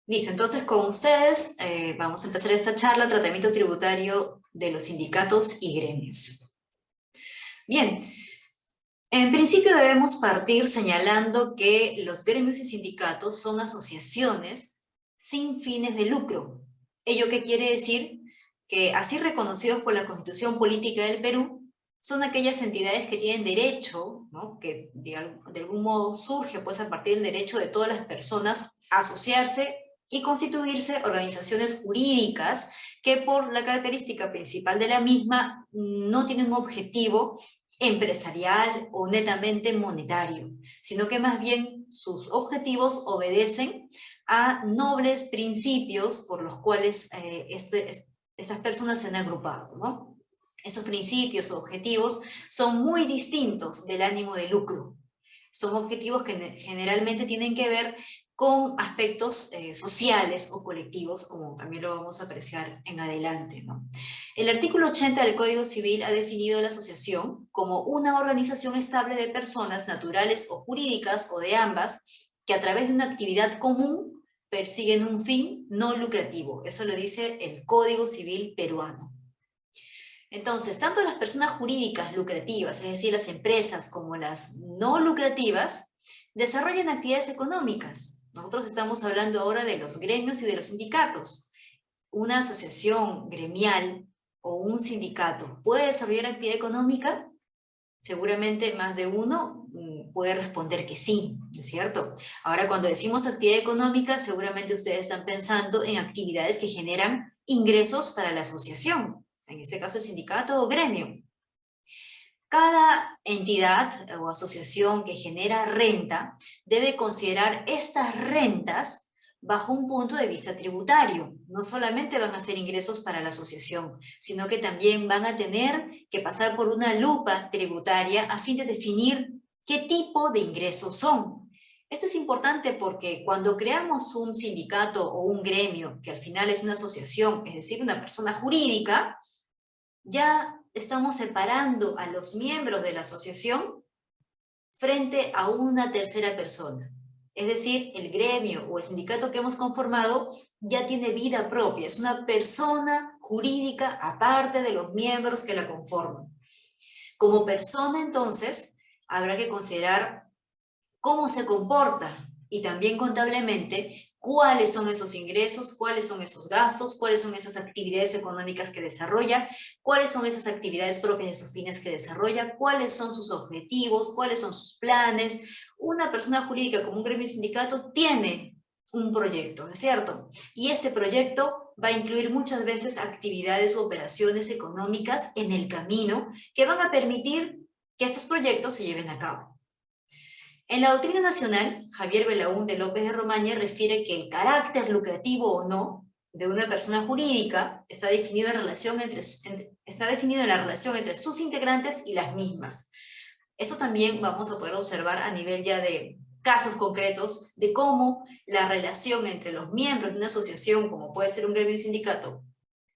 Listo, entonces con ustedes vamos a empezar esta charla, tratamiento tributario de los sindicatos y gremios. Bien, en principio debemos partir señalando que los gremios y sindicatos son asociaciones sin fines de lucro. ¿Ello qué quiere decir? Que así reconocidos por la Constitución Política del Perú, son aquellas entidades que tienen derecho, ¿no? Que de algún modo surge pues a partir del derecho de todas las personas a asociarse y constituirse organizaciones jurídicas que por la característica principal de la misma no tienen un objetivo empresarial o netamente monetario, sino que más bien sus objetivos obedecen a nobles principios por los cuales estas personas se han agrupado, ¿no? Esos principios o objetivos son muy distintos del ánimo de lucro. Son objetivos que generalmente tienen que ver con aspectos sociales o colectivos, como también lo vamos a apreciar en adelante, ¿no? El artículo 80 del Código Civil ha definido la asociación como una organización estable de personas naturales o jurídicas, o de ambas, que a través de una actividad común persiguen un fin no lucrativo. Eso lo dice el Código Civil peruano. Entonces, tanto las personas jurídicas lucrativas, es decir, las empresas, como las no lucrativas, desarrollan actividades económicas. Nosotros estamos hablando ahora de los gremios y de los sindicatos. Una asociación gremial o un sindicato puede desarrollar actividad económica. Seguramente más de uno puede responder que sí, ¿no es cierto? Ahora, cuando decimos actividad económica, seguramente ustedes están pensando en actividades que generan ingresos para la asociación, en este caso el sindicato o gremio. Cada entidad o asociación que genera renta debe considerar estas rentas bajo un punto de vista tributario. No solamente van a ser ingresos para la asociación, sino que también van a tener que pasar por una lupa tributaria a fin de definir qué tipo de ingresos son. Esto es importante porque cuando creamos un sindicato o un gremio, que al final es una asociación, es decir, una persona jurídica, ya estamos separando a los miembros de la asociación frente a una tercera persona. Es decir, el gremio o el sindicato que hemos conformado ya tiene vida propia, es una persona jurídica aparte de los miembros que la conforman. Como persona, entonces, habrá que considerar cómo se comporta y también contablemente cuáles son esos ingresos, cuáles son esos gastos, cuáles son esas actividades económicas que desarrolla, cuáles son esas actividades propias de sus fines que desarrolla, cuáles son sus objetivos, cuáles son sus planes. Una persona jurídica como un gremio y sindicato tiene un proyecto, ¿no es cierto? Y este proyecto va a incluir muchas veces actividades u operaciones económicas en el camino que van a permitir que estos proyectos se lleven a cabo. En la doctrina nacional, Javier Belaúnde López de Romaña refiere que el carácter lucrativo o no de una persona jurídica está definido en la relación entre sus integrantes y las mismas. Eso también vamos a poder observar a nivel ya de casos concretos de cómo la relación entre los miembros de una asociación, como puede ser un gremio y un sindicato,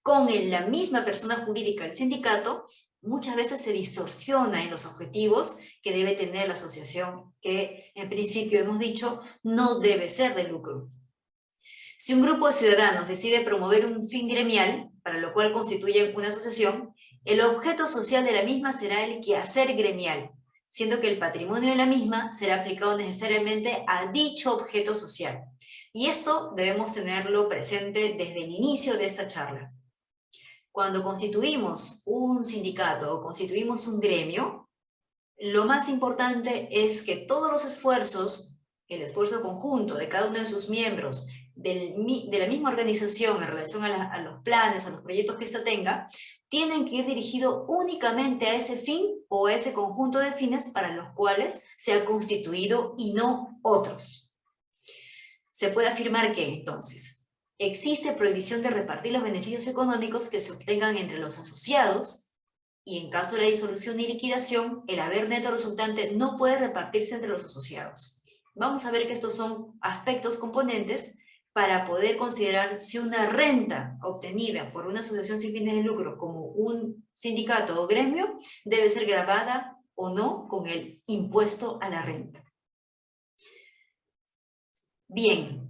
con la misma persona jurídica, el sindicato, muchas veces se distorsiona en los objetivos que debe tener la asociación, que en principio hemos dicho no debe ser de lucro. Si un grupo de ciudadanos decide promover un fin gremial, para lo cual constituyen una asociación, el objeto social de la misma será el quehacer gremial, siendo que el patrimonio de la misma será aplicado necesariamente a dicho objeto social. Y esto debemos tenerlo presente desde el inicio de esta charla. Cuando constituimos un sindicato o constituimos un gremio, lo más importante es que todos los esfuerzos, el esfuerzo conjunto de cada uno de sus miembros, de la misma organización en relación a los planes, a los proyectos que ésta tenga, tienen que ir dirigidos únicamente a ese fin o a ese conjunto de fines para los cuales se ha constituido y no otros. Se puede afirmar que, entonces, existe prohibición de repartir los beneficios económicos que se obtengan entre los asociados, y en caso de la disolución y liquidación, el haber neto resultante no puede repartirse entre los asociados. Vamos a ver que estos son aspectos componentes para poder considerar si una renta obtenida por una asociación sin fines de lucro como un sindicato o gremio debe ser gravada o no con el impuesto a la renta. Bien,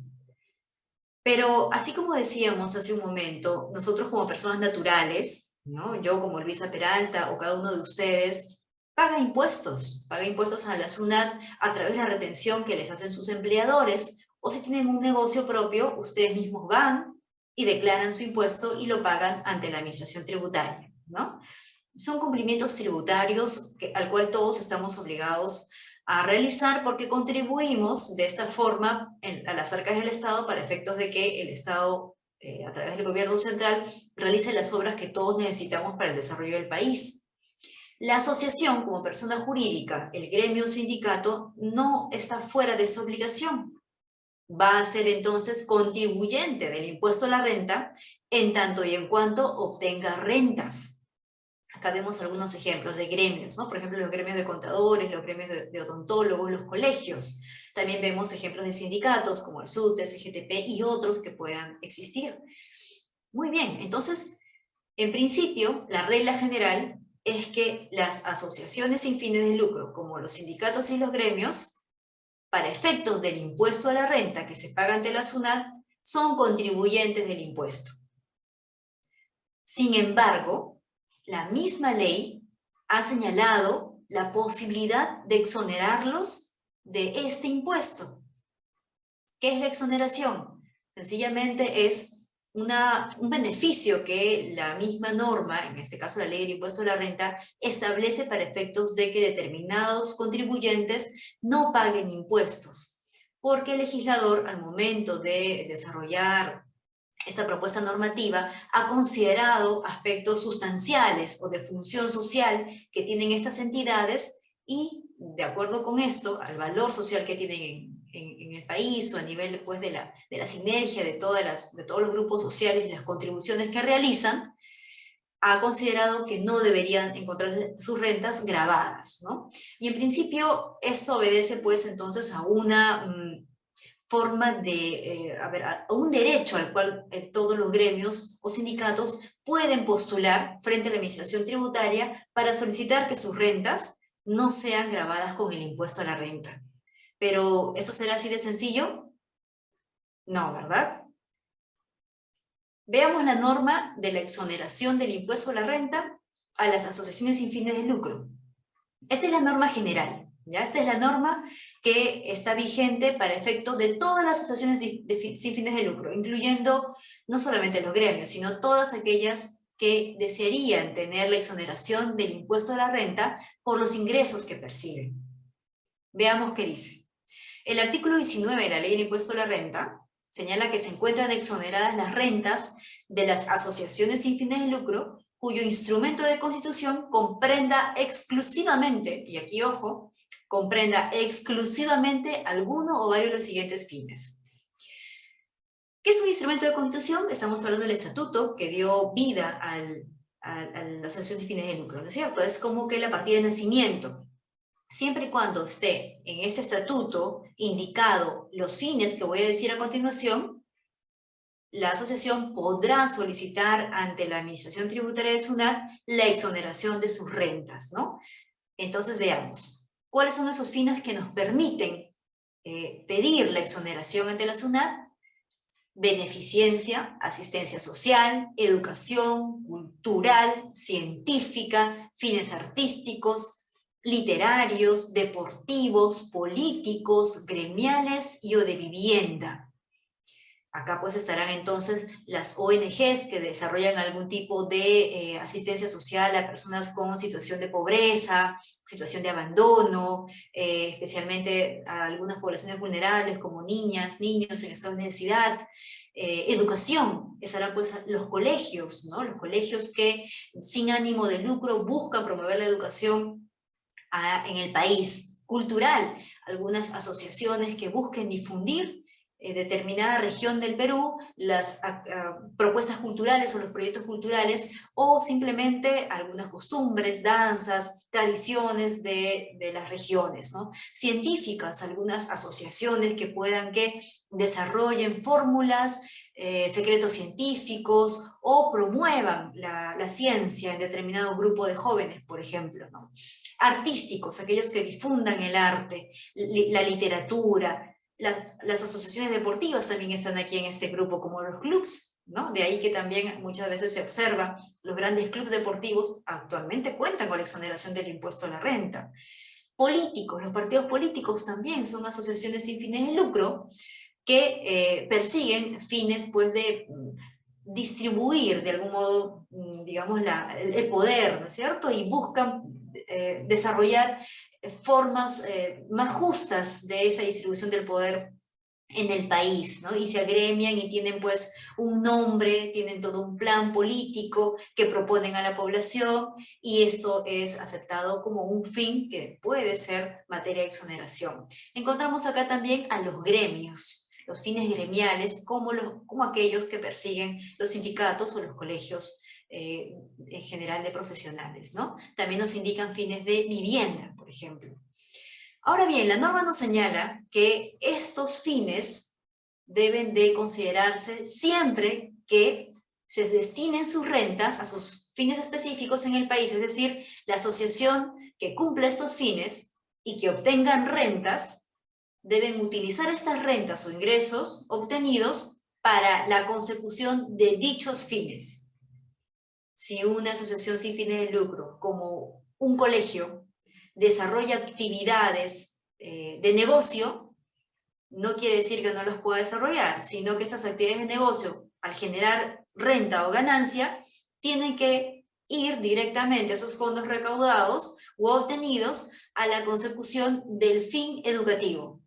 Pero así como decíamos hace un momento, nosotros como personas naturales, ¿no? Yo como Luisa Peralta o cada uno de ustedes, paga impuestos a la SUNAT a través de la retención que les hacen sus empleadores, o si tienen un negocio propio, ustedes mismos van y declaran su impuesto y lo pagan ante la administración tributaria, ¿no? Son cumplimientos tributarios al cual todos estamos obligados a realizar porque contribuimos de esta forma a las arcas del Estado para efectos de que el Estado, a través del gobierno central, realice las obras que todos necesitamos para el desarrollo del país. La asociación, como persona jurídica, el gremio o sindicato, no está fuera de esta obligación. Va a ser entonces contribuyente del impuesto a la renta en tanto y en cuanto obtenga rentas. Acá vemos algunos ejemplos de gremios, ¿no? Por ejemplo, los gremios de contadores, los gremios de odontólogos, los colegios. También vemos ejemplos de sindicatos como el SUTE, CGTP y otros que puedan existir. Muy bien, entonces, en principio, la regla general es que las asociaciones sin fines de lucro, como los sindicatos y los gremios, para efectos del impuesto a la renta que se paga ante la SUNAT, son contribuyentes del impuesto. Sin embargo, la misma ley ha señalado la posibilidad de exonerarlos de este impuesto. ¿Qué es la exoneración? Sencillamente es un beneficio que la misma norma, en este caso la ley del impuesto a la renta, establece para efectos de que determinados contribuyentes no paguen impuestos, porque el legislador, al momento de desarrollar esta propuesta normativa, ha considerado aspectos sustanciales o de función social que tienen estas entidades y, de acuerdo con esto, al valor social que tienen en el país o a nivel pues, de la sinergia de todos los grupos sociales y las contribuciones que realizan, ha considerado que no deberían encontrar sus rentas gravadas, ¿no? Y en principio esto obedece pues entonces a una forma de, a un derecho al cual todos los gremios o sindicatos pueden postular frente a la administración tributaria para solicitar que sus rentas no sean gravadas con el impuesto a la renta. Pero, ¿esto será así de sencillo? No, ¿verdad? Veamos la norma de la exoneración del impuesto a la renta a las asociaciones sin fines de lucro. Esta es la norma general, ¿ya? Esta es la norma que está vigente para efecto de todas las asociaciones sin fines de lucro, incluyendo no solamente los gremios, sino todas aquellas que desearían tener la exoneración del impuesto a la renta por los ingresos que perciben. Veamos qué dice. El artículo 19 de la Ley del Impuesto a la Renta señala que se encuentran exoneradas las rentas de las asociaciones sin fines de lucro cuyo instrumento de constitución comprenda exclusivamente, y aquí ojo, comprenda exclusivamente alguno o varios de los siguientes fines. ¿Qué es un instrumento de constitución? Estamos hablando del estatuto que dio vida a la asociación sin fines de lucro, ¿no es cierto? Es como que la partida de nacimiento. Siempre y cuando esté en este estatuto indicado los fines que voy a decir a continuación, la asociación podrá solicitar ante la Administración Tributaria de SUNAT la exoneración de sus rentas, ¿no? Entonces veamos, ¿cuáles son esos fines que nos permiten pedir la exoneración ante la SUNAT? Beneficencia, asistencia social, educación, cultural, científica, fines artísticos, literarios, deportivos, políticos, gremiales y o de vivienda. Acá pues estarán entonces las ONGs que desarrollan algún tipo de asistencia social a personas con situación de pobreza, situación de abandono, especialmente a algunas poblaciones vulnerables como niñas, niños en estado de necesidad. Educación, estarán pues los colegios, ¿no? Los colegios que sin ánimo de lucro buscan promover la educación en el país. Cultural, algunas asociaciones que busquen difundir determinada región del Perú, las propuestas culturales o los proyectos culturales, o simplemente algunas costumbres, danzas, tradiciones de las regiones, ¿no? Científicas, algunas asociaciones que puedan que desarrollen fórmulas, secretos científicos, o promuevan la ciencia en determinado grupo de jóvenes, por ejemplo, ¿no? Artísticos, aquellos que difundan el arte, la literatura, Las asociaciones deportivas también están aquí en este grupo, como los clubs, ¿no? De ahí que también muchas veces se observa, los grandes clubes deportivos actualmente cuentan con la exoneración del impuesto a la renta. Políticos, los partidos políticos también son asociaciones sin fines de lucro que persiguen fines pues de distribuir de algún modo, digamos, el poder, ¿no es cierto? Y buscan desarrollar formas más justas de esa distribución del poder en el país, ¿no? Y se agremian y tienen pues un nombre, tienen todo un plan político que proponen a la población y esto es aceptado como un fin que puede ser materia de exoneración. Encontramos acá también a los gremios, los fines gremiales, como aquellos que persiguen los sindicatos o los colegios en general de profesionales, ¿no? También nos indican fines de vivienda, por ejemplo. Ahora bien, la norma nos señala que estos fines deben de considerarse siempre que se destinen sus rentas a sus fines específicos en el país, es decir, la asociación que cumpla estos fines y que obtengan rentas deben utilizar estas rentas o ingresos obtenidos para la consecución de dichos fines. Si una asociación sin fines de lucro, como un colegio, desarrolla actividades de negocio, no quiere decir que no los pueda desarrollar, sino que estas actividades de negocio, al generar renta o ganancia, tienen que ir directamente a esos fondos recaudados u obtenidos a la consecución del fin educativo.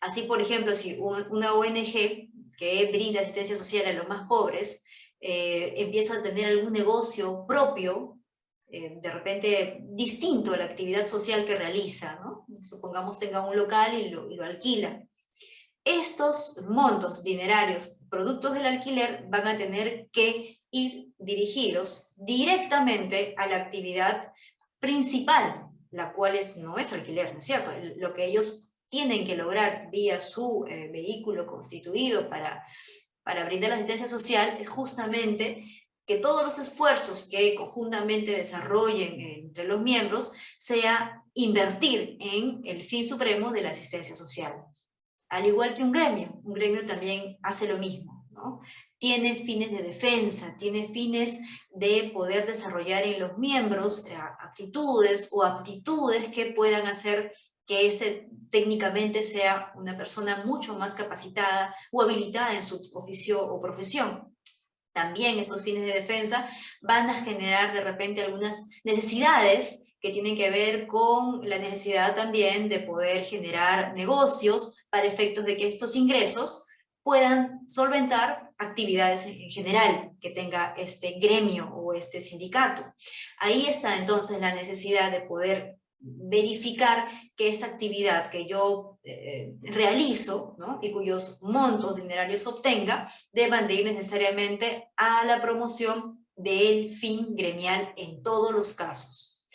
Así, por ejemplo, si una ONG que brinda asistencia social a los más pobres empieza a tener algún negocio propio, de repente distinto a la actividad social que realiza, ¿no? Supongamos tenga un local y lo alquila. Estos montos dinerarios, productos del alquiler, van a tener que ir dirigidos directamente a la actividad principal, la cual no es alquiler, ¿no es cierto? Lo que ellos tienen que lograr vía su vehículo constituido para brindar la asistencia social es justamente que todos los esfuerzos que conjuntamente desarrollen entre los miembros sea invertir en el fin supremo de la asistencia social. Al igual que un gremio también hace lo mismo, ¿no? Tiene fines de defensa, tiene fines de poder desarrollar en los miembros actitudes o aptitudes que puedan hacer que este técnicamente sea una persona mucho más capacitada o habilitada en su oficio o profesión. También estos fines de defensa van a generar de repente algunas necesidades que tienen que ver con la necesidad también de poder generar negocios para efectos de que estos ingresos puedan solventar actividades en general que tenga este gremio o este sindicato. Ahí está entonces la necesidad de poder verificar que esta actividad que yo realizo, ¿no? Y cuyos montos dinerarios obtenga, deban de ir necesariamente a la promoción del fin gremial en todos los casos.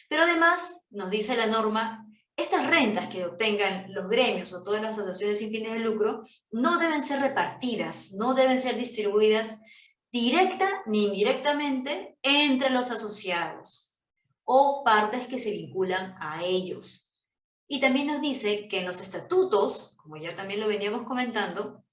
Pero además, nos dice la norma, estas rentas que obtengan los gremios o todas las asociaciones sin fines de lucro no deben ser repartidas, no deben ser distribuidas directa ni indirectamente entre los asociados o partes que se vinculan a ellos. Y también nos dice que en los estatutos, como ya también lo veníamos comentando,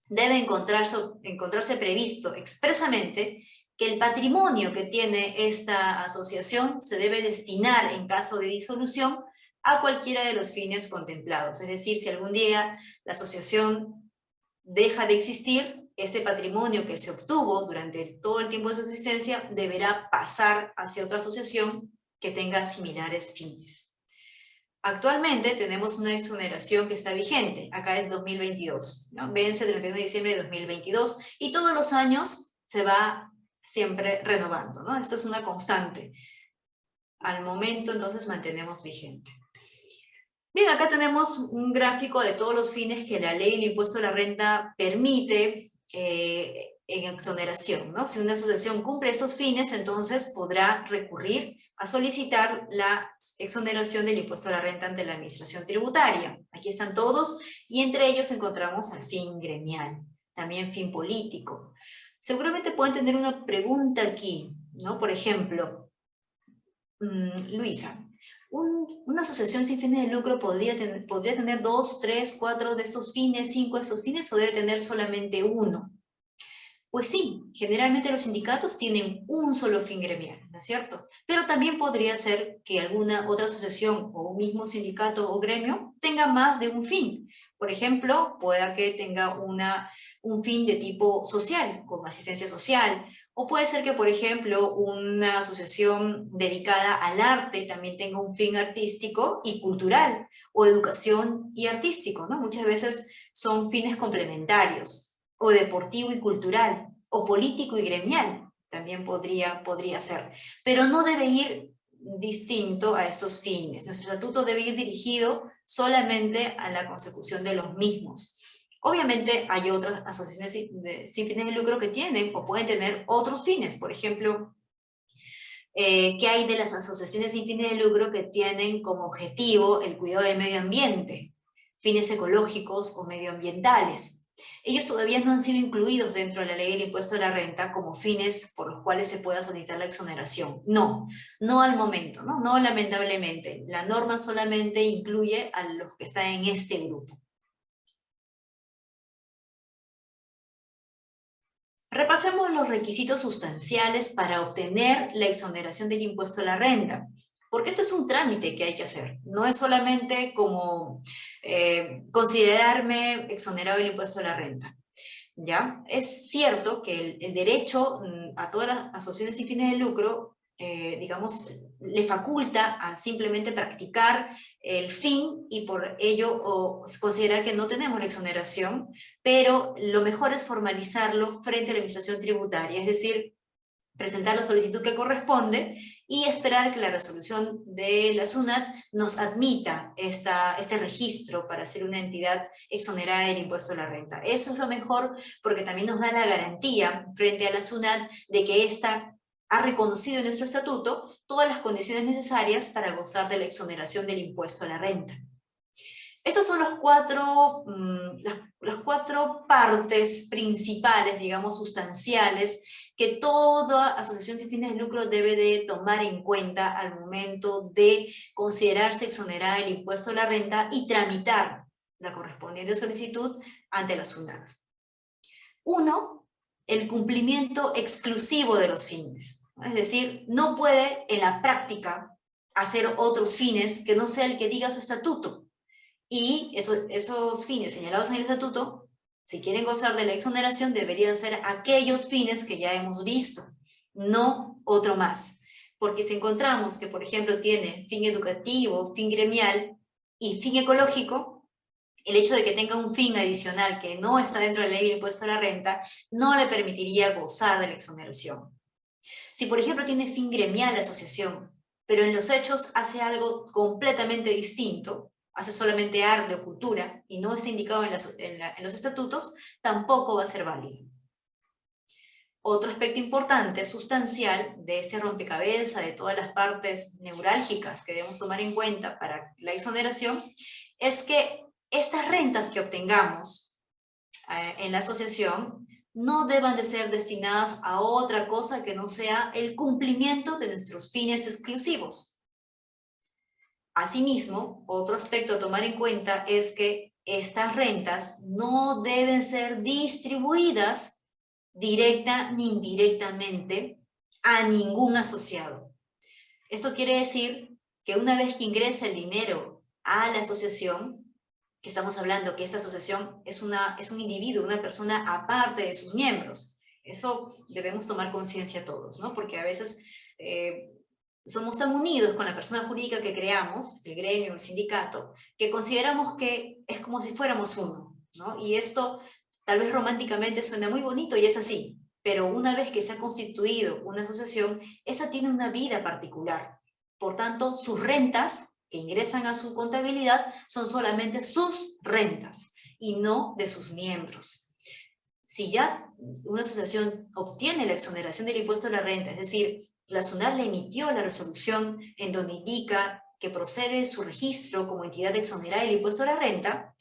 debe encontrarse previsto expresamente que el patrimonio que tiene esta asociación se debe destinar en caso de disolución a cualquiera de los fines contemplados. Es decir, si algún día la asociación deja de existir, ese patrimonio que se obtuvo durante todo el tiempo de su existencia deberá pasar hacia otra asociación que tenga similares fines. Actualmente tenemos una exoneración que está vigente, acá es 2022, ¿no? Vence el 31 de diciembre de 2022 y todos los años se va siempre renovando, ¿no? Esto es una constante. Al momento entonces mantenemos vigente. Bien, acá tenemos un gráfico de todos los fines que la ley del impuesto a la renta permite en exoneración, ¿no? Si una asociación cumple estos fines, entonces podrá recurrir a solicitar la exoneración del impuesto a la renta ante la administración tributaria. Aquí están todos y entre ellos encontramos al fin gremial, también fin político. Seguramente pueden tener una pregunta aquí, ¿no? Por ejemplo, Luisa, Una asociación sin fines de lucro podría tener 2, 3, 4 de estos fines, 5 de estos fines, o debe tener solamente uno. Pues sí, generalmente los sindicatos tienen un solo fin gremial, ¿no es cierto? Pero también podría ser que alguna otra asociación o un mismo sindicato o gremio tenga más de un fin. Por ejemplo, pueda que tenga un fin de tipo social, como asistencia social, o puede ser que, por ejemplo, una asociación dedicada al arte también tenga un fin artístico y cultural, o educación y artístico, ¿no? Muchas veces son fines complementarios, o deportivo y cultural, o político y gremial, también podría ser. Pero no debe ir distinto a esos fines. Nuestro estatuto debe ir dirigido solamente a la consecución de los mismos. Obviamente hay otras asociaciones sin fines de lucro que tienen o pueden tener otros fines. Por ejemplo, ¿qué hay de las asociaciones sin fines de lucro que tienen como objetivo el cuidado del medio ambiente, fines ecológicos o medioambientales? Ellos todavía no han sido incluidos dentro de la ley del impuesto a la renta como fines por los cuales se pueda solicitar la exoneración. No, no al momento, ¿no? No, lamentablemente. La norma solamente incluye a los que están en este grupo. Repasemos los requisitos sustanciales para obtener la exoneración del impuesto a la renta, porque esto es un trámite que hay que hacer. No es solamente como considerarme exonerado del impuesto a la renta. ¿Ya? Es cierto que el derecho a todas las asociaciones sin fines de lucro, digamos, le faculta a simplemente practicar el fin y por ello considerar que no tenemos la exoneración, pero lo mejor es formalizarlo frente a la administración tributaria, es decir, presentar la solicitud que corresponde y esperar que la resolución de la SUNAT nos admita este registro para ser una entidad exonerada del impuesto a la renta. Eso es lo mejor porque también nos da la garantía frente a la SUNAT de que ésta ha reconocido en nuestro estatuto todas las condiciones necesarias para gozar de la exoneración del impuesto a la renta. Estos son las cuatro partes principales, digamos, sustanciales, que toda asociación sin fines de lucro debe de tomar en cuenta al momento de considerarse exonerada del impuesto a la renta y tramitar la correspondiente solicitud ante la SUNAT. Uno, el cumplimiento exclusivo de los fines. Es decir, no puede en la práctica hacer otros fines que no sea el que diga su estatuto. Y esos fines señalados en el estatuto, si quieren gozar de la exoneración, deberían ser aquellos fines que ya hemos visto, no otro más. Porque si encontramos que, por ejemplo, tiene fin educativo, fin gremial y fin ecológico, el hecho de que tenga un fin adicional que no está dentro de la ley de impuesto a la renta, no le permitiría gozar de la exoneración. Si, por ejemplo, tiene fin gremial la asociación, pero en los hechos hace algo completamente distinto, hace solamente arte o cultura y no está indicado en los estatutos, tampoco va a ser válido. Otro aspecto importante, sustancial, de este rompecabezas, de todas las partes neurálgicas que debemos tomar en cuenta para la exoneración, es que estas rentas que obtengamos en la asociación no deban de ser destinadas a otra cosa que no sea el cumplimiento de nuestros fines exclusivos. Asimismo, otro aspecto a tomar en cuenta es que estas rentas no deben ser distribuidas directa ni indirectamente a ningún asociado. Esto quiere decir que una vez que ingresa el dinero a la asociación, que estamos hablando que esta asociación es un individuo, una persona aparte de sus miembros. Eso debemos tomar conciencia todos, ¿no? Porque a veces somos tan unidos con la persona jurídica que creamos, el gremio, el sindicato, que consideramos que es como si fuéramos uno, ¿no? Y esto tal vez románticamente suena muy bonito y es así, pero una vez que se ha constituido una asociación, esa tiene una vida particular. Por tanto, sus rentas que ingresan a su contabilidad son solamente sus rentas y no de sus miembros. Si ya una asociación obtiene la exoneración del impuesto a la renta, es decir, la SUNAT le emitió la resolución en donde indica que procede su registro como entidad exonerada del impuesto a la renta,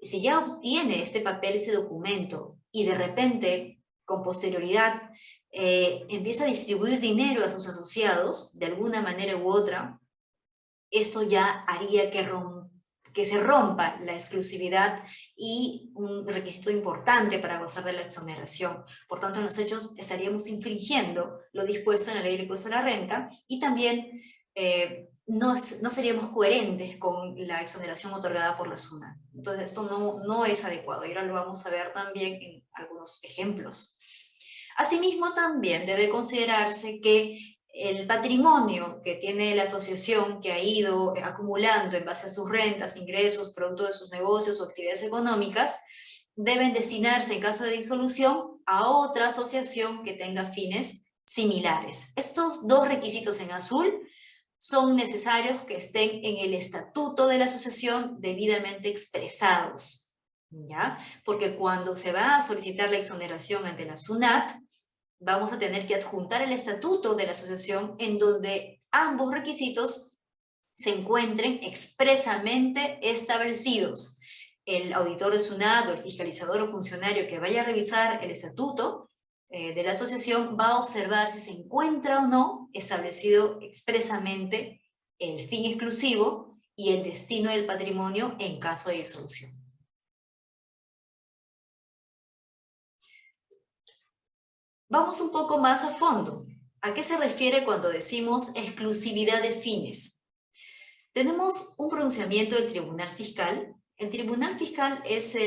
si ya obtiene este papel, este documento, y de repente, con posterioridad, empieza a distribuir dinero a sus asociados, de alguna manera u otra, esto ya haría que se rompa la exclusividad y un requisito importante para gozar de la exoneración. Por tanto, en los hechos estaríamos infringiendo lo dispuesto en la ley del impuesto a la renta y también no seríamos coherentes con la exoneración otorgada por la SUNAT. Entonces, esto no es adecuado y ahora lo vamos a ver también en algunos ejemplos. Asimismo, también debe considerarse que el patrimonio que tiene la asociación, que ha ido acumulando en base a sus rentas, ingresos, producto de sus negocios o actividades económicas, deben destinarse en caso de disolución a otra asociación que tenga fines similares. Estos dos requisitos en azul son necesarios que estén en el estatuto de la asociación debidamente expresados, ¿ya? Porque cuando se va a solicitar la exoneración ante la SUNAT, vamos a tener que adjuntar el estatuto de la asociación en donde ambos requisitos se encuentren expresamente establecidos. El auditor de SUNAT o el fiscalizador o funcionario que vaya a revisar el estatuto de la asociación va a observar si se encuentra o no establecido expresamente el fin exclusivo y el destino del patrimonio en caso de disolución. Vamos un poco más a fondo. ¿A qué se refiere cuando decimos exclusividad de fines? Tenemos un pronunciamiento del Tribunal Fiscal. El Tribunal Fiscal es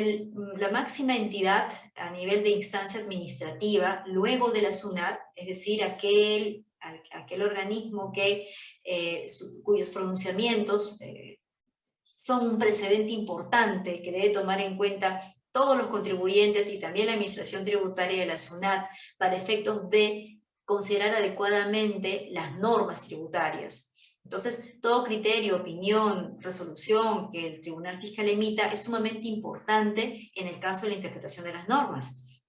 la máxima entidad a nivel de instancia administrativa luego de la SUNAT, es decir, aquel organismo cuyos pronunciamientos son un precedente importante que debe tomar en cuenta todos los contribuyentes y también la administración tributaria de la SUNAT para efectos de considerar adecuadamente las normas tributarias. Entonces, todo criterio, opinión, resolución que el Tribunal Fiscal emita es sumamente importante en el caso de la interpretación de las normas.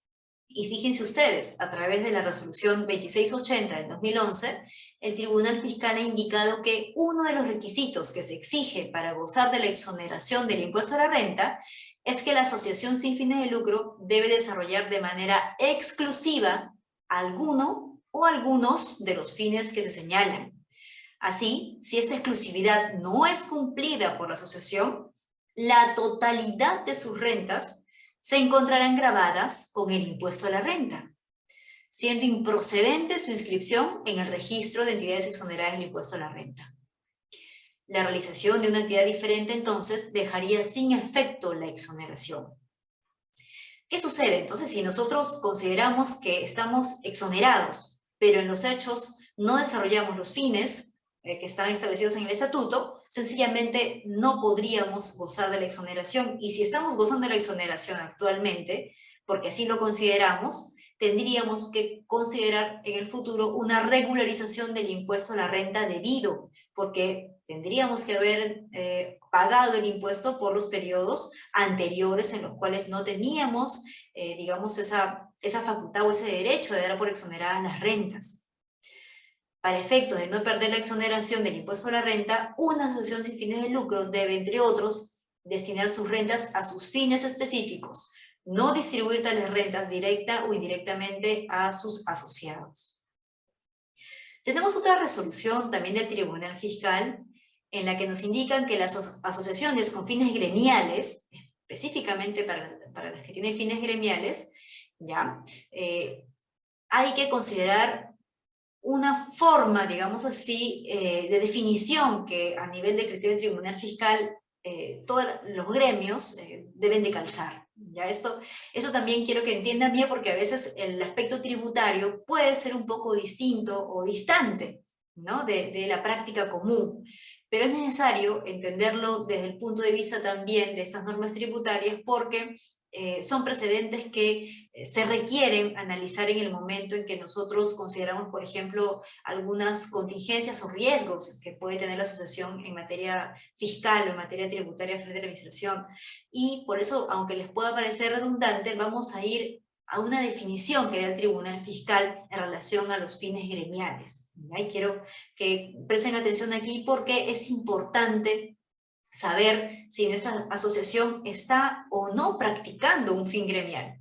Y fíjense ustedes, a través de la resolución 2680 del 2011, el Tribunal Fiscal ha indicado que uno de los requisitos que se exige para gozar de la exoneración del impuesto a la renta es que la asociación sin fines de lucro debe desarrollar de manera exclusiva alguno o algunos de los fines que se señalan. Así, si esta exclusividad no es cumplida por la asociación, la totalidad de sus rentas se encontrarán gravadas con el impuesto a la renta, siendo improcedente su inscripción en el registro de entidades exoneradas en el impuesto a la renta. La realización de una actividad diferente, entonces, dejaría sin efecto la exoneración. ¿Qué sucede? Entonces, si nosotros consideramos que estamos exonerados, pero en los hechos no desarrollamos los fines que están establecidos en el estatuto, sencillamente no podríamos gozar de la exoneración. Y si estamos gozando de la exoneración actualmente, porque así lo consideramos, tendríamos que considerar en el futuro una regularización del impuesto a la renta debido, porque tendríamos que haber pagado el impuesto por los periodos anteriores en los cuales no teníamos, digamos, esa facultad o ese derecho de dar por exoneradas las rentas. Para efectos de no perder la exoneración del impuesto a la renta, una asociación sin fines de lucro debe, entre otros, destinar sus rentas a sus fines específicos, no distribuir tales rentas directa o indirectamente a sus asociados. Tenemos otra resolución también del Tribunal Fiscal en la que nos indican que las asociaciones con fines gremiales, específicamente para las que tienen fines gremiales, ¿ya? Hay que considerar una forma, digamos así, de definición que a nivel de criterio del Tribunal Fiscal todos los gremios deben de calzar. ¿Ya? Eso también quiero que entiendan bien porque a veces el aspecto tributario puede ser un poco distinto o distante, ¿no? de la práctica común. Pero es necesario entenderlo desde el punto de vista también de estas normas tributarias porque son precedentes que se requieren analizar en el momento en que nosotros consideramos, por ejemplo, algunas contingencias o riesgos que puede tener la asociación en materia fiscal o en materia tributaria frente a la administración. Y por eso, aunque les pueda parecer redundante, vamos a ir a una definición que da el Tribunal Fiscal en relación a los fines gremiales. ¿Ya? Y quiero que presten atención aquí porque es importante saber si nuestra asociación está o no practicando un fin gremial.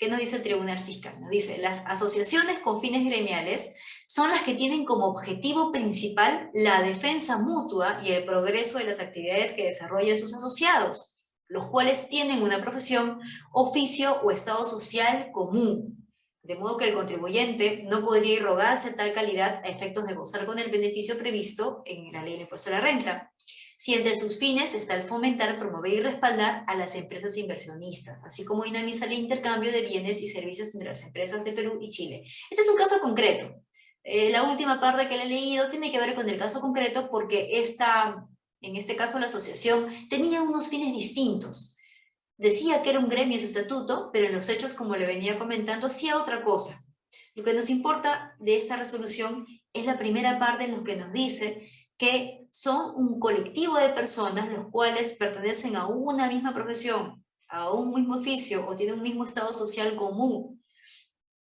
¿Qué nos dice el Tribunal Fiscal? Nos dice, las asociaciones con fines gremiales son las que tienen como objetivo principal la defensa mutua y el progreso de las actividades que desarrollan sus asociados, los cuales tienen una profesión, oficio o estado social común. De modo que el contribuyente no podría irrogarse tal calidad a efectos de gozar con el beneficio previsto en la ley del impuesto a la renta, si entre sus fines está el fomentar, promover y respaldar a las empresas inversionistas, así como dinamizar el intercambio de bienes y servicios entre las empresas de Perú y Chile. Este es un caso concreto. La última parte que le he leído tiene que ver con el caso concreto porque en este caso la asociación tenía unos fines distintos. Decía que era un gremio en su estatuto, pero en los hechos, como le venía comentando, hacía otra cosa. Lo que nos importa de esta resolución es la primera parte en lo que nos dice que son un colectivo de personas los cuales pertenecen a una misma profesión, a un mismo oficio o tienen un mismo estado social común.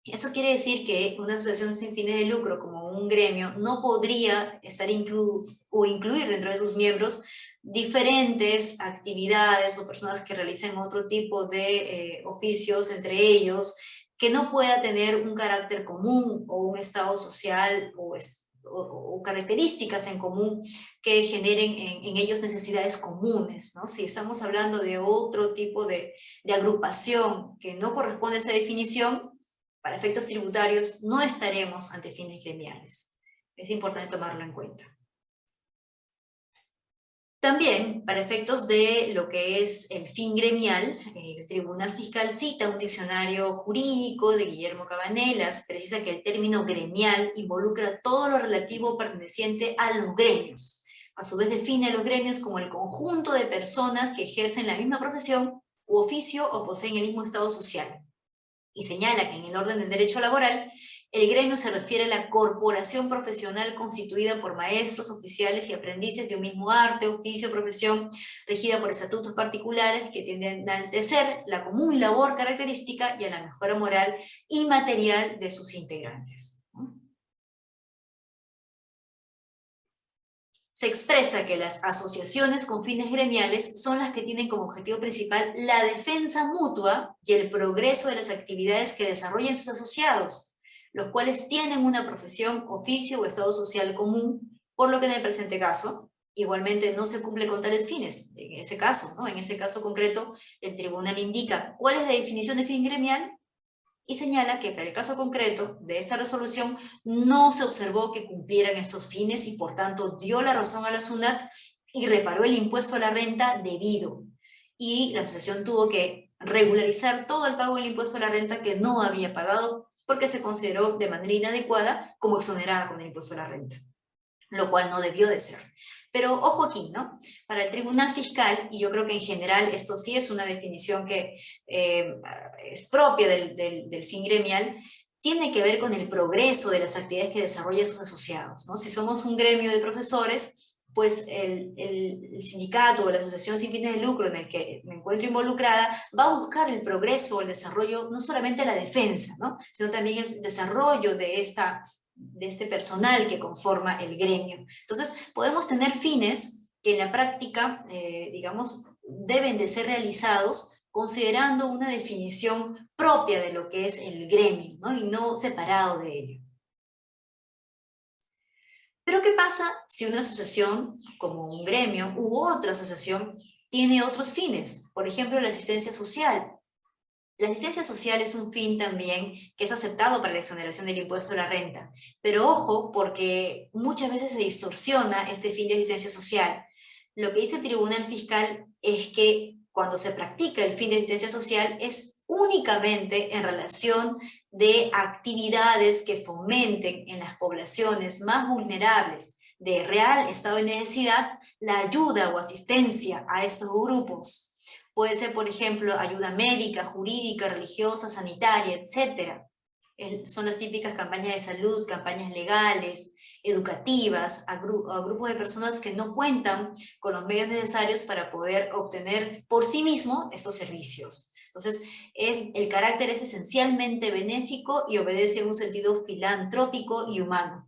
Eso quiere decir que una asociación sin fines de lucro como un gremio no podría estar incluir dentro de sus miembros diferentes actividades o personas que realicen otro tipo de oficios entre ellos, que no pueda tener un carácter común o un estado social o características en común que generen en ellos necesidades comunes, ¿no? Si estamos hablando de otro tipo de agrupación que no corresponde a esa definición, para efectos tributarios no estaremos ante fines gremiales. Es importante tomarlo en cuenta. También, para efectos de lo que es el fin gremial, el Tribunal Fiscal cita un diccionario jurídico de Guillermo Cabanelas, precisa que el término gremial involucra todo lo relativo perteneciente a los gremios. A su vez define a los gremios como el conjunto de personas que ejercen la misma profesión u oficio o poseen el mismo estado social. Y señala que en el orden del derecho laboral, el gremio se refiere a la corporación profesional constituida por maestros, oficiales y aprendices de un mismo arte, oficio, profesión, regida por estatutos particulares que tienden a enaltecer la común labor característica y a la mejora moral y material de sus integrantes. Se expresa que las asociaciones con fines gremiales son las que tienen como objetivo principal la defensa mutua y el progreso de las actividades que desarrollan sus asociados, los cuales tienen una profesión, oficio o estado social común, por lo que en el presente caso, igualmente no se cumple con tales fines. En ese caso, ¿no? En ese caso concreto, el tribunal indica cuál es la definición de fin gremial y señala que para el caso concreto de esta resolución no se observó que cumplieran estos fines y por tanto dio la razón a la SUNAT y reparó el impuesto a la renta debido. Y la asociación tuvo que regularizar todo el pago del impuesto a la renta que no había pagado porque se consideró de manera inadecuada como exonerada con el impuesto a la renta, lo cual no debió de ser. Pero ojo aquí, ¿no? Para el Tribunal Fiscal, y yo creo que en general esto sí es una definición que es propia del fin gremial, tiene que ver con el progreso de las actividades que desarrollan sus asociados, ¿no? Si somos un gremio de profesores, pues el sindicato o la asociación sin fines de lucro en el que me encuentro involucrada va a buscar el progreso o el desarrollo, no solamente la defensa, ¿no? Sino también el desarrollo de este personal que conforma el gremio. Entonces, podemos tener fines que en la práctica, digamos, deben de ser realizados considerando una definición propia de lo que es el gremio, ¿no? Y no separado de ello. Pero ¿qué pasa si una asociación, como un gremio u otra asociación, tiene otros fines? Por ejemplo, la asistencia social. La asistencia social es un fin también que es aceptado para la exoneración del impuesto a la renta. Pero ojo, porque muchas veces se distorsiona este fin de asistencia social. Lo que dice el Tribunal Fiscal es que cuando se practica el fin de asistencia social es únicamente en relación de actividades que fomenten en las poblaciones más vulnerables de real estado de necesidad la ayuda o asistencia a estos grupos. Puede ser, por ejemplo, ayuda médica, jurídica, religiosa, sanitaria, etc. Son las típicas campañas de salud, campañas legales, educativas, a grupos de personas que no cuentan con los medios necesarios para poder obtener por sí mismo estos servicios. Entonces, el carácter es esencialmente benéfico y obedece a un sentido filantrópico y humano.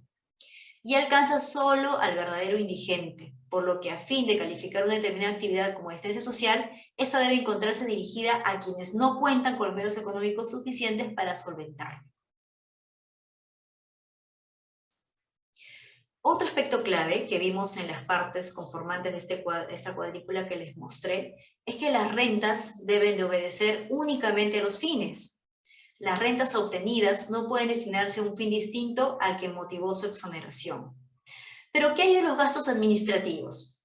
Y alcanza solo al verdadero indigente. por lo que a fin de calificar una determinada actividad como asistencia social, esta debe encontrarse dirigida a quienes no cuentan con los medios económicos suficientes para solventarlo. Otro aspecto clave que vimos en las partes conformantes de esta cuadrícula que les mostré es que las rentas deben de obedecer únicamente a los fines. Las rentas obtenidas no pueden destinarse a un fin distinto al que motivó su exoneración. Pero, ¿qué hay de los gastos administrativos?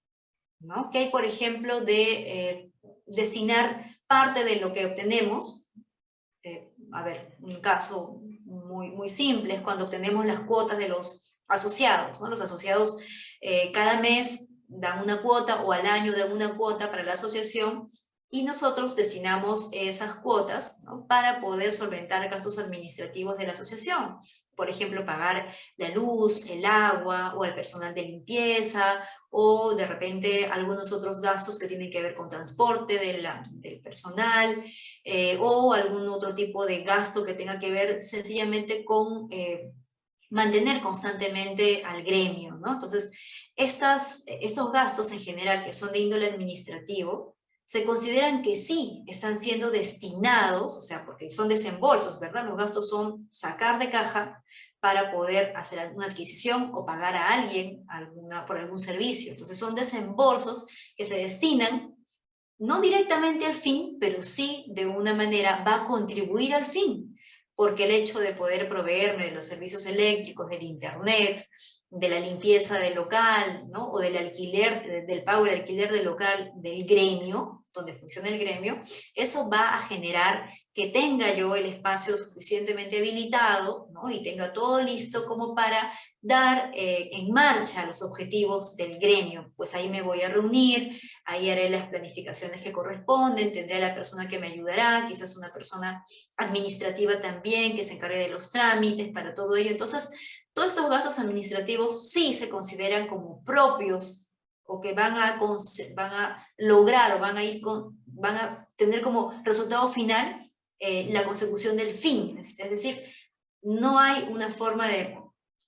¿No? ¿Qué hay, por ejemplo, de destinar parte de lo que obtenemos? A ver, un caso muy simple es cuando obtenemos las cuotas de los asociados, ¿no? Los asociados cada mes dan una cuota o al año dan una cuota para la asociación y nosotros destinamos esas cuotas, ¿no?, para poder solventar gastos administrativos de la asociación. Por ejemplo, pagar la luz, el agua o el personal de limpieza, o de repente algunos otros gastos que tienen que ver con transporte del personal, o algún otro tipo de gasto que tenga que ver sencillamente con mantener constantemente al gremio, ¿no? Entonces, estos gastos en general que son de índole administrativo, se consideran que sí están siendo destinados, o sea, porque son desembolsos, ¿verdad? Los gastos son sacar de caja para poder hacer alguna adquisición o pagar a alguien por algún servicio. Entonces, son desembolsos que se destinan no directamente al fin, pero sí de una manera va a contribuir al fin, porque el hecho de poder proveerme de los servicios eléctricos, del internet, de la limpieza del local, ¿no?, o del alquiler, del pago del alquiler del local del gremio, donde funciona el gremio, eso va a generar que tenga yo el espacio suficientemente habilitado, ¿no?, y tenga todo listo como para dar en marcha los objetivos del gremio. Pues ahí me voy a reunir, ahí haré las planificaciones que corresponden, tendré a la persona que me ayudará, quizás una persona administrativa también que se encargue de los trámites para todo ello. Entonces, todos estos gastos administrativos sí se consideran como propios o que van a lograr o van a tener como resultado final la consecución del fin. Es decir, no hay una forma de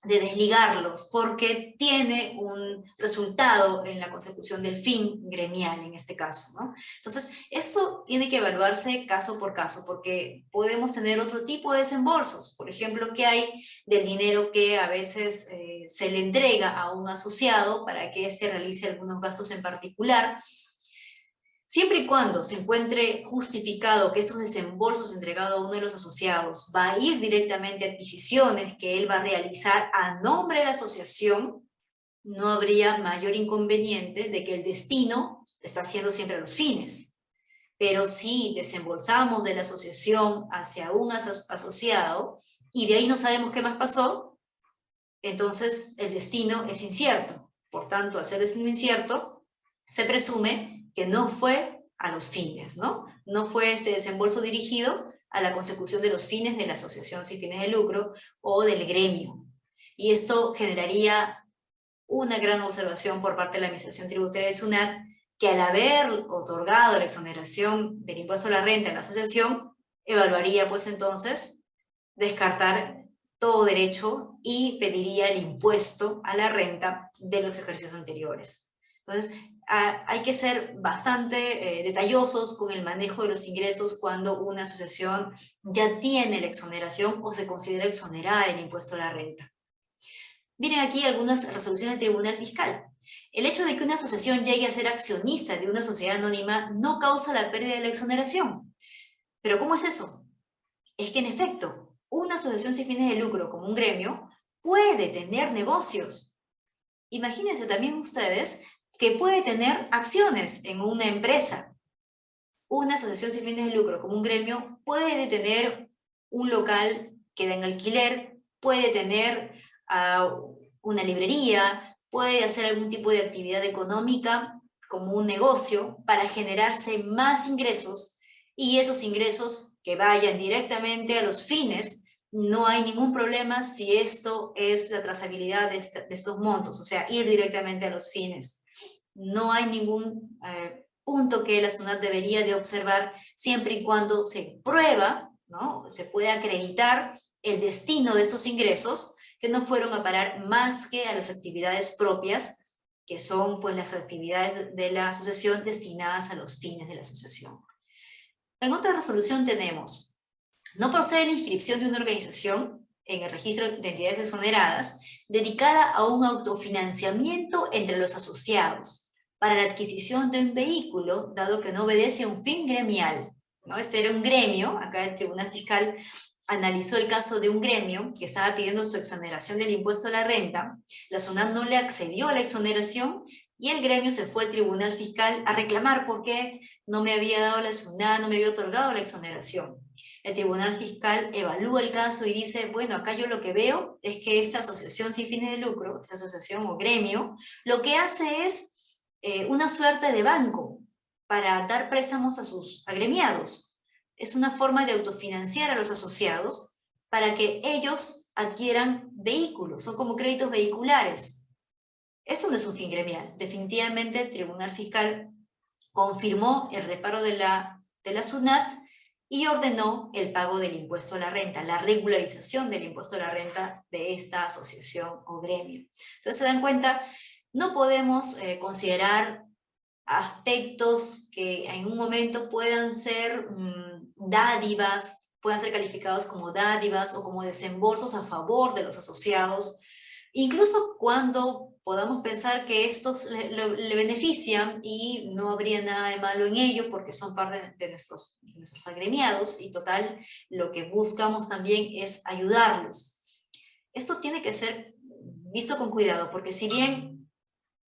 desligarlos, porque tiene un resultado en la consecución del fin gremial en este caso, ¿no? Entonces, esto tiene que evaluarse caso por caso, porque podemos tener otro tipo de desembolsos. Por ejemplo, ¿qué hay del dinero que a veces se le entrega a un asociado para que éste realice algunos gastos en particular? Siempre y cuando se encuentre justificado que estos desembolsos entregados a uno de los asociados va a ir directamente a adquisiciones que él va a realizar a nombre de la asociación, no habría mayor inconveniente de que el destino está siendo siempre a los fines. Pero si desembolsamos de la asociación hacia un asociado y de ahí no sabemos qué más pasó, entonces el destino es incierto. Por tanto, al ser destino incierto, se presume que no fue a los fines, ¿no? No fue este desembolso dirigido a la consecución de los fines de la asociación sin fines de lucro o del gremio. Y esto generaría una gran observación por parte de la Administración Tributaria de SUNAT, que al haber otorgado la exoneración del impuesto a la renta en la asociación, evaluaría pues entonces descartar todo derecho y pediría el impuesto a la renta de los ejercicios anteriores. Entonces, hay que ser bastante detallosos con el manejo de los ingresos cuando una asociación ya tiene la exoneración o se considera exonerada del impuesto a la renta. Miren aquí algunas resoluciones del Tribunal Fiscal. El hecho de que una asociación llegue a ser accionista de una sociedad anónima no causa la pérdida de la exoneración. ¿Pero cómo es eso? Es que en efecto, una asociación sin fines de lucro como un gremio puede tener negocios. Imagínense también ustedes que puede tener acciones en una empresa. Una asociación sin fines de lucro como un gremio puede tener un local que da en alquiler, puede tener una librería, puede hacer algún tipo de actividad económica como un negocio para generarse más ingresos, y esos ingresos que vayan directamente a los fines, no hay ningún problema si esto es la trazabilidad de estos montos, o sea, ir directamente a los fines. No hay ningún punto que la SUNAT debería de observar siempre y cuando se prueba, ¿no?, se puede acreditar el destino de estos ingresos que no fueron a parar más que a las actividades propias que son pues las actividades de la asociación destinadas a los fines de la asociación. En otra resolución tenemos: no procede la inscripción de una organización en el registro de entidades exoneradas dedicada a un autofinanciamiento entre los asociados para la adquisición de un vehículo, dado que no obedece a un fin gremial, ¿no? Este era un gremio. Acá el Tribunal Fiscal analizó el caso de un gremio que estaba pidiendo su exoneración del impuesto a la renta. La SUNAT no le accedió a la exoneración y el gremio se fue al Tribunal Fiscal a reclamar por qué no me había dado la SUNAT, no me había otorgado la exoneración. El Tribunal Fiscal evalúa el caso y dice: bueno, acá yo lo que veo es que esta asociación sin fines de lucro, esta asociación o gremio, lo que hace es una suerte de banco para dar préstamos a sus agremiados. Es una forma de autofinanciar a los asociados para que ellos adquieran vehículos, son como créditos vehiculares. Eso no es un fin gremial. Definitivamente el Tribunal Fiscal confirmó el reparo de la SUNAT y ordenó el pago del impuesto a la renta, la regularización del impuesto a la renta de esta asociación o gremio. Entonces, se dan cuenta, no podemos considerar aspectos que en un momento puedan ser dádivas, puedan ser calificados como dádivas o como desembolsos a favor de los asociados, incluso cuando podamos pensar que estos le benefician y no habría nada de malo en ello porque son parte de nuestros agremiados, y total, lo que buscamos también es ayudarlos. Esto tiene que ser visto con cuidado, porque si bien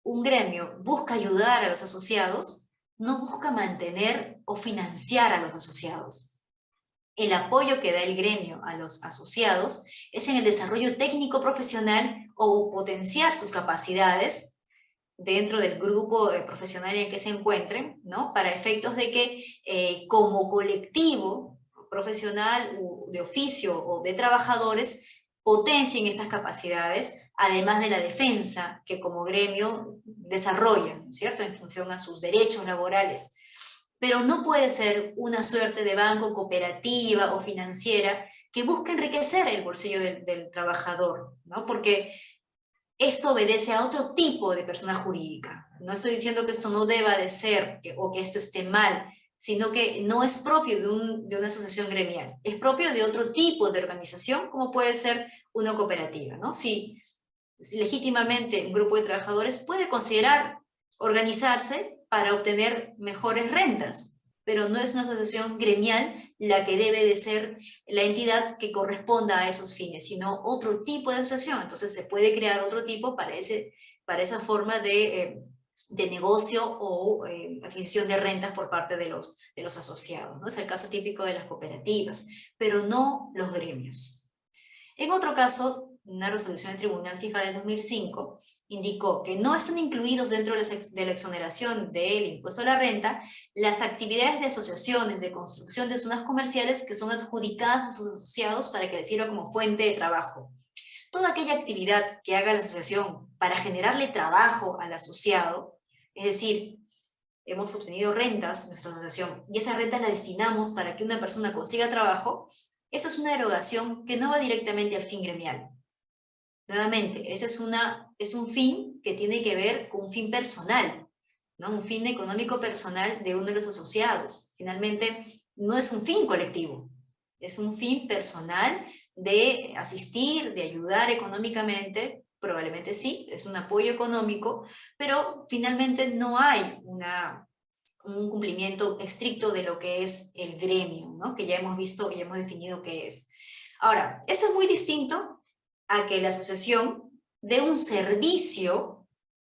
un gremio busca ayudar a los asociados, no busca mantener o financiar a los asociados. El apoyo que da el gremio a los asociados es en el desarrollo técnico profesional o potenciar sus capacidades dentro del grupo profesional en que se encuentren, ¿no? Para efectos de que como colectivo profesional de oficio o de trabajadores potencien estas capacidades, además de la defensa que como gremio desarrollan, ¿cierto?, en función a sus derechos laborales. Pero no puede ser una suerte de banco, cooperativa o financiera que busque enriquecer el bolsillo del trabajador, ¿no? Porque esto obedece a otro tipo de persona jurídica. No estoy diciendo que esto no deba de ser o que esto esté mal, sino que no es propio de una asociación gremial, es propio de otro tipo de organización, como puede ser una cooperativa, ¿no? Si legítimamente un grupo de trabajadores puede considerar organizarse para obtener mejores rentas, pero no es una asociación gremial la que debe de ser la entidad que corresponda a esos fines, sino otro tipo de asociación. Entonces se puede crear otro tipo para esa forma de negocio o adquisición de rentas por parte de los asociados, ¿no? Es el caso típico de las cooperativas, pero no los gremios. En otro caso, una resolución del Tribunal Fiscal de 2005 indicó que no están incluidos dentro de la exoneración del impuesto a la renta las actividades de asociaciones de construcción de zonas comerciales que son adjudicadas a sus asociados para que les sirva como fuente de trabajo. Toda aquella actividad que haga la asociación para generarle trabajo al asociado, es decir, hemos obtenido rentas en nuestra asociación y esas rentas las destinamos para que una persona consiga trabajo, eso es una derogación que no va directamente al fin gremial. Nuevamente, ese es un fin que tiene que ver con un fin personal, ¿no? Un fin económico personal de uno de los asociados. Finalmente, no es un fin colectivo, es un fin personal de asistir, de ayudar económicamente. Probablemente sí, es un apoyo económico, pero finalmente no hay un cumplimiento estricto de lo que es el gremio, ¿no? Que ya hemos visto, ya hemos definido qué es. Ahora, esto es muy distinto a que la asociación dé un servicio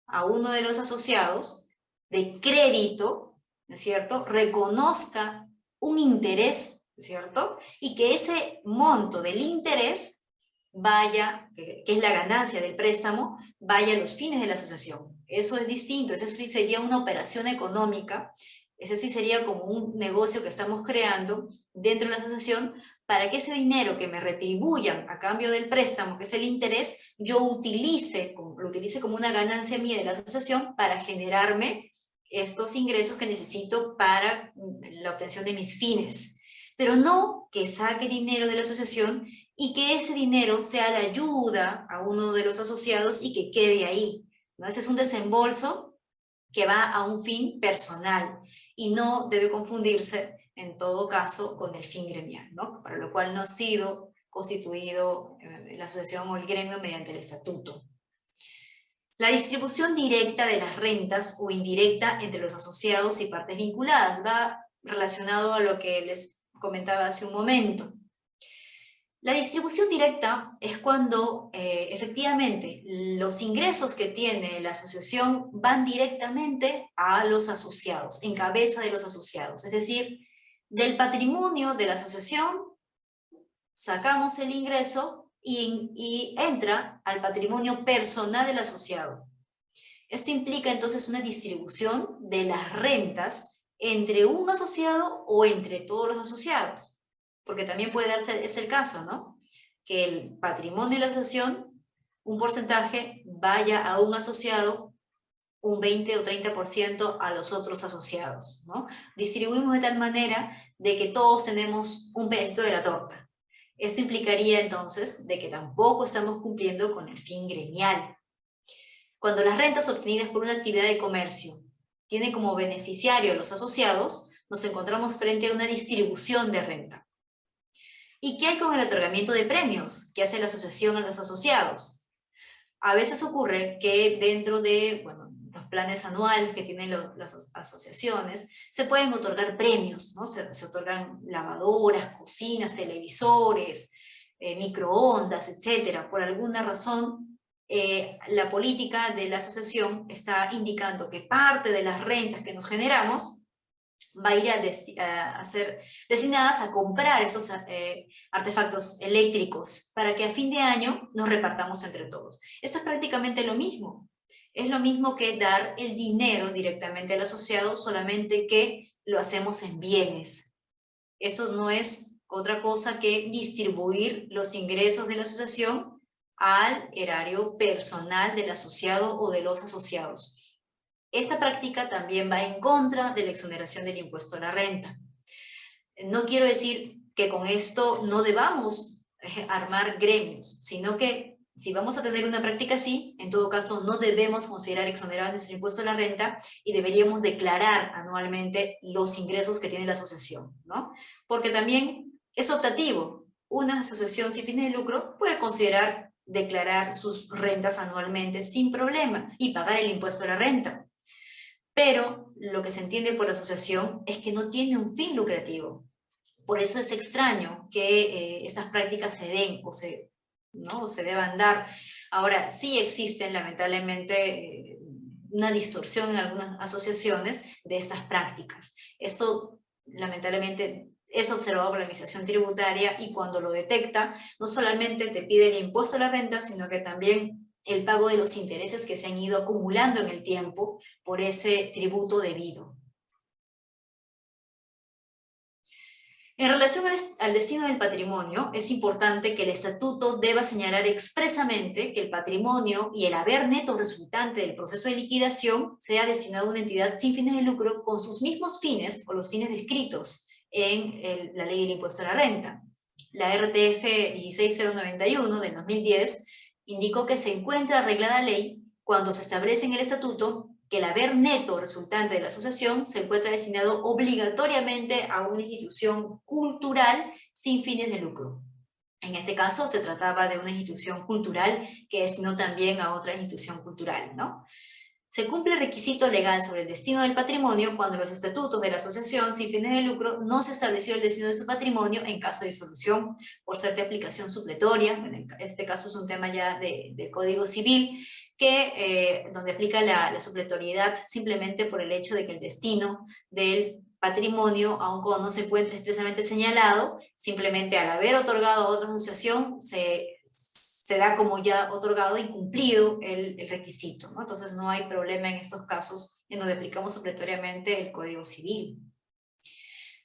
a uno de los asociados de crédito, ¿no es cierto?, reconozca un interés, ¿no es cierto?, y que ese monto del interés vaya, que es la ganancia del préstamo, vaya a los fines de la asociación. Eso es distinto, eso sí sería una operación económica, ese sí sería como un negocio que estamos creando dentro de la asociación para que ese dinero que me retribuyan a cambio del préstamo, que es el interés, yo lo utilice como una ganancia mía de la asociación para generarme estos ingresos que necesito para la obtención de mis fines. Pero no que saque dinero de la asociación y que ese dinero sea la ayuda a uno de los asociados y que quede ahí. ¿no? Ese es un desembolso que va a un fin personal y no debe confundirse, en todo caso, con el fin gremial, ¿no? Para lo cual no ha sido constituido la asociación o el gremio mediante el estatuto. La distribución directa de las rentas o indirecta entre los asociados y partes vinculadas va relacionado a lo que les comentaba hace un momento. La distribución directa es cuando efectivamente los ingresos que tiene la asociación van directamente a los asociados, en cabeza de los asociados. Es decir, del patrimonio de la asociación sacamos el ingreso y entra al patrimonio personal del asociado. Esto implica entonces una distribución de las rentas entre un asociado o entre todos los asociados, porque también puede darse ese el caso, ¿no? Que el patrimonio de la asociación, un porcentaje vaya a un asociado, un 20 o 30% a los otros asociados, ¿no? Distribuimos de tal manera de que todos tenemos un pedacito de la torta. Esto implicaría entonces de que tampoco estamos cumpliendo con el fin gremial. Cuando las rentas obtenidas por una actividad de comercio tienen como beneficiario a los asociados, nos encontramos frente a una distribución de renta. ¿Y qué hay con el otorgamiento de premios que hace la asociación a los asociados? A veces ocurre que dentro de los planes anuales que tienen las asociaciones, se pueden otorgar premios, ¿no? Se otorgan lavadoras, cocinas, televisores, microondas, etcétera. Por alguna razón, la política de la asociación está indicando que parte de las rentas que nos generamos va a ir a ser destinadas a comprar estos artefactos eléctricos para que a fin de año nos repartamos entre todos. Esto es prácticamente lo mismo. Es lo mismo que dar el dinero directamente al asociado, solamente que lo hacemos en bienes. Eso no es otra cosa que distribuir los ingresos de la asociación al erario personal del asociado o de los asociados. Esta práctica también va en contra de la exoneración del impuesto a la renta. No quiero decir que con esto no debamos armar gremios, sino que si vamos a tener una práctica así, en todo caso no debemos considerar exonerado nuestro impuesto a la renta y deberíamos declarar anualmente los ingresos que tiene la asociación, ¿no? Porque también es optativo. Una asociación sin fines de lucro puede considerar declarar sus rentas anualmente sin problema y pagar el impuesto a la renta. Pero lo que se entiende por asociación es que no tiene un fin lucrativo. Por eso es extraño que estas prácticas se den o se deban dar. Ahora, sí existen lamentablemente una distorsión en algunas asociaciones de estas prácticas. Esto lamentablemente es observado por la Administración Tributaria y cuando lo detecta, no solamente te pide el impuesto a la renta, sino que también el pago de los intereses que se han ido acumulando en el tiempo por ese tributo debido. En relación al destino del patrimonio, es importante que el estatuto deba señalar expresamente que el patrimonio y el haber neto resultante del proceso de liquidación sea destinado a una entidad sin fines de lucro con sus mismos fines o los fines descritos en la ley del impuesto a la renta. La RTF 16091 del 2010 indicó que se encuentra arreglada ley cuando se establece en el estatuto que el haber neto resultante de la asociación se encuentra destinado obligatoriamente a una institución cultural sin fines de lucro. En este caso se trataba de una institución cultural que destinó también a otra institución cultural, ¿no? Se cumple el requisito legal sobre el destino del patrimonio cuando los estatutos de la asociación sin fines de lucro no se estableció el destino de su patrimonio en caso de disolución por ser de aplicación supletoria. Bueno, en este caso es un tema ya de Código Civil, donde aplica la supletoriedad simplemente por el hecho de que el destino del patrimonio, aun cuando no se encuentre expresamente señalado, simplemente al haber otorgado a otra asociación se da como ya otorgado y cumplido el requisito, ¿no? Entonces no hay problema en estos casos en donde aplicamos supletoriamente el Código Civil.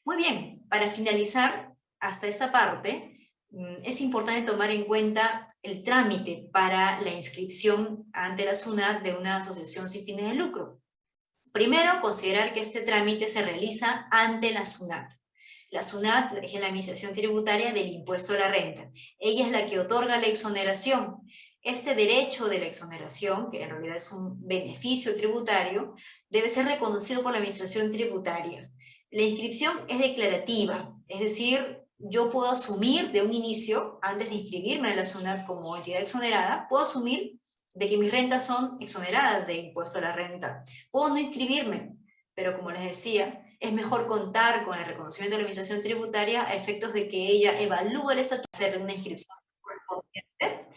Muy bien, para finalizar hasta esta parte, es importante tomar en cuenta el trámite para la inscripción ante la SUNAT de una asociación sin fines de lucro. Primero, considerar que este trámite se realiza ante la SUNAT. La SUNAT es la Administración Tributaria del Impuesto a la Renta. Ella es la que otorga la exoneración. Este derecho de la exoneración, que en realidad es un beneficio tributario, debe ser reconocido por la administración tributaria. La inscripción es declarativa, es decir, yo puedo asumir de un inicio, antes de inscribirme en la SUNAT como entidad exonerada, puedo asumir de que mis rentas son exoneradas de impuesto a la renta. Puedo no inscribirme, pero como les decía, es mejor contar con el reconocimiento de la administración tributaria a efectos de que ella evalúe el estatus, hacer una inscripción correspondiente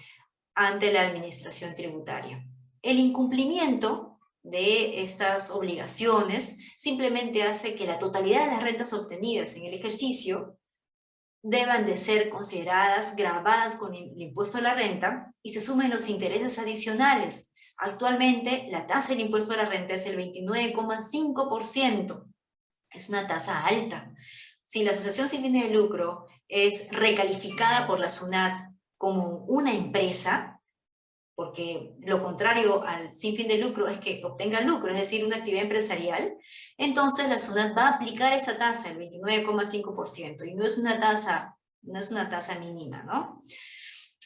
ante la administración tributaria. El incumplimiento de estas obligaciones simplemente hace que la totalidad de las rentas obtenidas en el ejercicio deban de ser consideradas gravadas con el impuesto a la renta y se sumen los intereses adicionales. Actualmente, la tasa del impuesto a la renta es el 29,5%. Es una tasa alta. Si la asociación sin fines de lucro es recalificada por la SUNAT como una empresa, porque lo contrario al sin fin de lucro es que obtenga lucro, es decir, una actividad empresarial, entonces la SUNAT va a aplicar esa tasa, el 29,5%, y no es una tasa mínima, ¿no?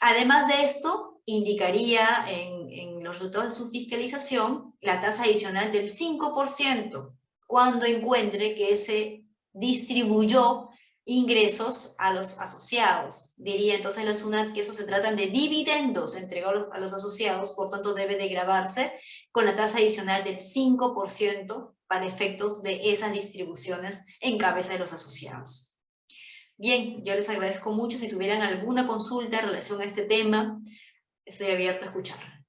Además de esto, indicaría en los resultados de su fiscalización la tasa adicional del 5%, cuando encuentre que se distribuyó ingresos a los asociados. Diría entonces la SUNAT que eso se tratan de dividendos entregados a los asociados, por tanto debe de gravarse con la tasa adicional del 5% para efectos de esas distribuciones en cabeza de los asociados. Bien, yo les agradezco mucho. Si tuvieran alguna consulta en relación a este tema, estoy abierta a escuchar.